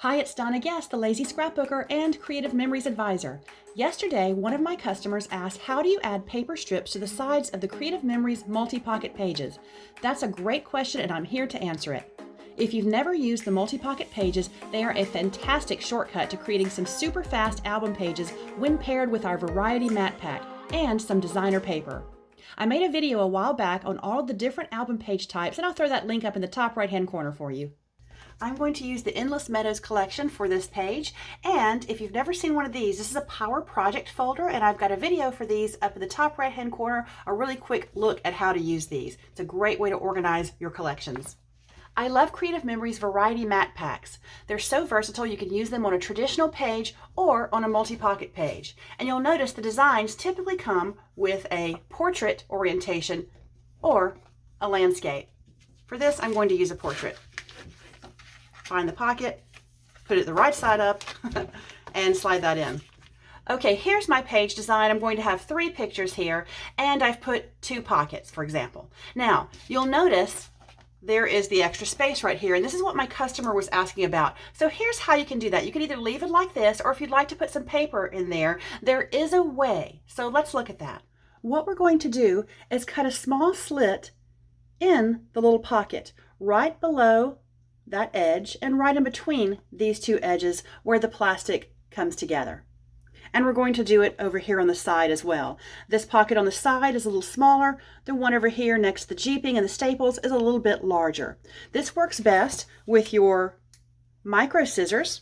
Hi, it's Donna Guest, the Lazy Scrapbooker and Creative Memories Advisor. Yesterday, one of my customers asked, how do you add paper strips to the sides of the Creative Memories multi-pocket pages? That's a great question and I'm here to answer it. If you've never used the multi-pocket pages, they are a fantastic shortcut to creating some super fast album pages when paired with our Variety Matte Pack and some designer paper. I made a video a while back on all of the different album page types and I'll throw that link up in the top right hand corner for you. I'm going to use the Endless Meadows collection for this page, and if you've never seen one of these, this is a Power Project folder, and I've got a video for these up in the top right hand corner, a really quick look at how to use these. It's a great way to organize your collections. I love Creative Memories Variety Matte Packs. They're so versatile you can use them on a traditional page or on a multi-pocket page. And you'll notice the designs typically come with a portrait orientation or a landscape. For this, I'm going to use a portrait. Find the pocket, put it the right side up, and slide that in. Okay, here's my page design. I'm going to have 3 pictures here, and I've put 2 pockets, for example. Now, you'll notice there is the extra space right here, and this is what my customer was asking about. So here's how you can do that. You can either leave it like this, or if you'd like to put some paper in there, there is a way. So let's look at that. What we're going to do is cut a small slit in the little pocket, right below that edge and right in between these 2 edges where the plastic comes together. And we're going to do it over here on the side as well. This pocket on the side is a little smaller. The one over here next to the jeeping and the staples is a little bit larger. This works best with your micro scissors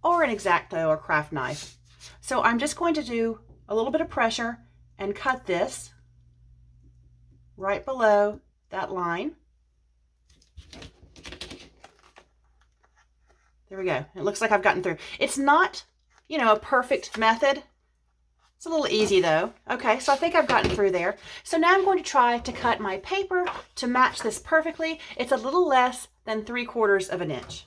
or an X-Acto or craft knife. So I'm just going to do a little bit of pressure and cut this right below that line. There we go. It looks like I've gotten through. It's not, a perfect method. It's a little easy though. Okay, so I think I've gotten through there. So now I'm going to try to cut my paper to match this perfectly. It's a little less than 3/4 of an inch.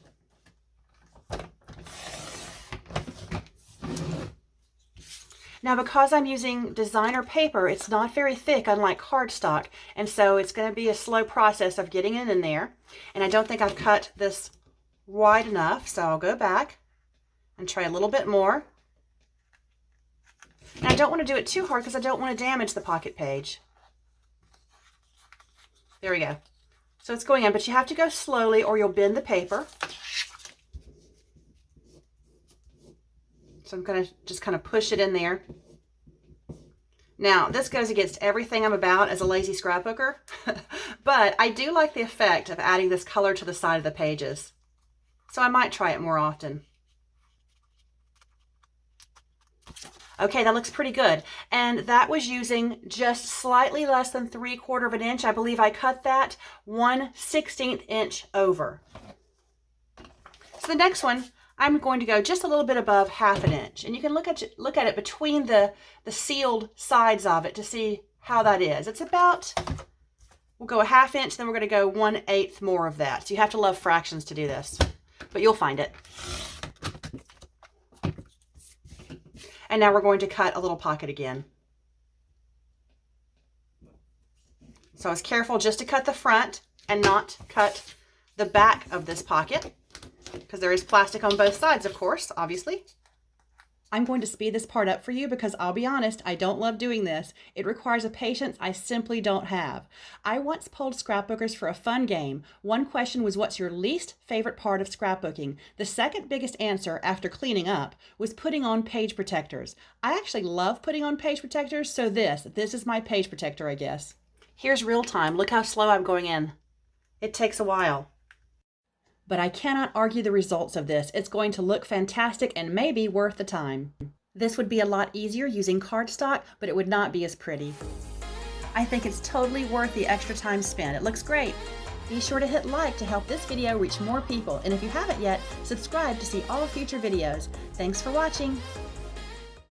Now, because I'm using designer paper, it's not very thick, unlike cardstock, and so it's going to be a slow process of getting it in there. And I don't think I've cut this wide enough, so I'll go back and try a little bit more. And I don't want to do it too hard because I don't want to damage the pocket page. There we go. So it's going in, but you have to go slowly or you'll bend the paper. So I'm going to just kind of push it in there. Now, this goes against everything I'm about as a lazy scrapbooker, but I do like the effect of adding this color to the side of the pages. So I might try it more often. Okay, that looks pretty good. And that was using just slightly less than 3/4 of an inch. I believe I cut that 1/16 inch over. So the next one, I'm going to go just a little bit above 1/2 inch. And you can look at it between the sealed sides of it to see how that is. It's about, we'll go 1/2 inch, then we're going to go 1/8 more of that. So you have to love fractions to do this, but you'll find it. And now we're going to cut a little pocket again. So I was careful just to cut the front and not cut the back of this pocket, because there is plastic on both sides, of course, obviously. I'm going to speed this part up for you because I'll be honest, I don't love doing this. It requires a patience I simply don't have. I once polled scrapbookers for a fun game. One question was, what's your least favorite part of scrapbooking? The second biggest answer after cleaning up was putting on page protectors. I actually love putting on page protectors, so this is my page protector, I guess. Here's real time. Look how slow I'm going in. It takes a while. But I cannot argue the results of this. It's going to look fantastic and maybe worth the time. This would be a lot easier using cardstock, but it would not be as pretty. I think it's totally worth the extra time spent. It looks great. Be sure to hit like to help this video reach more people. And if you haven't yet, subscribe to see all future videos. Thanks for watching.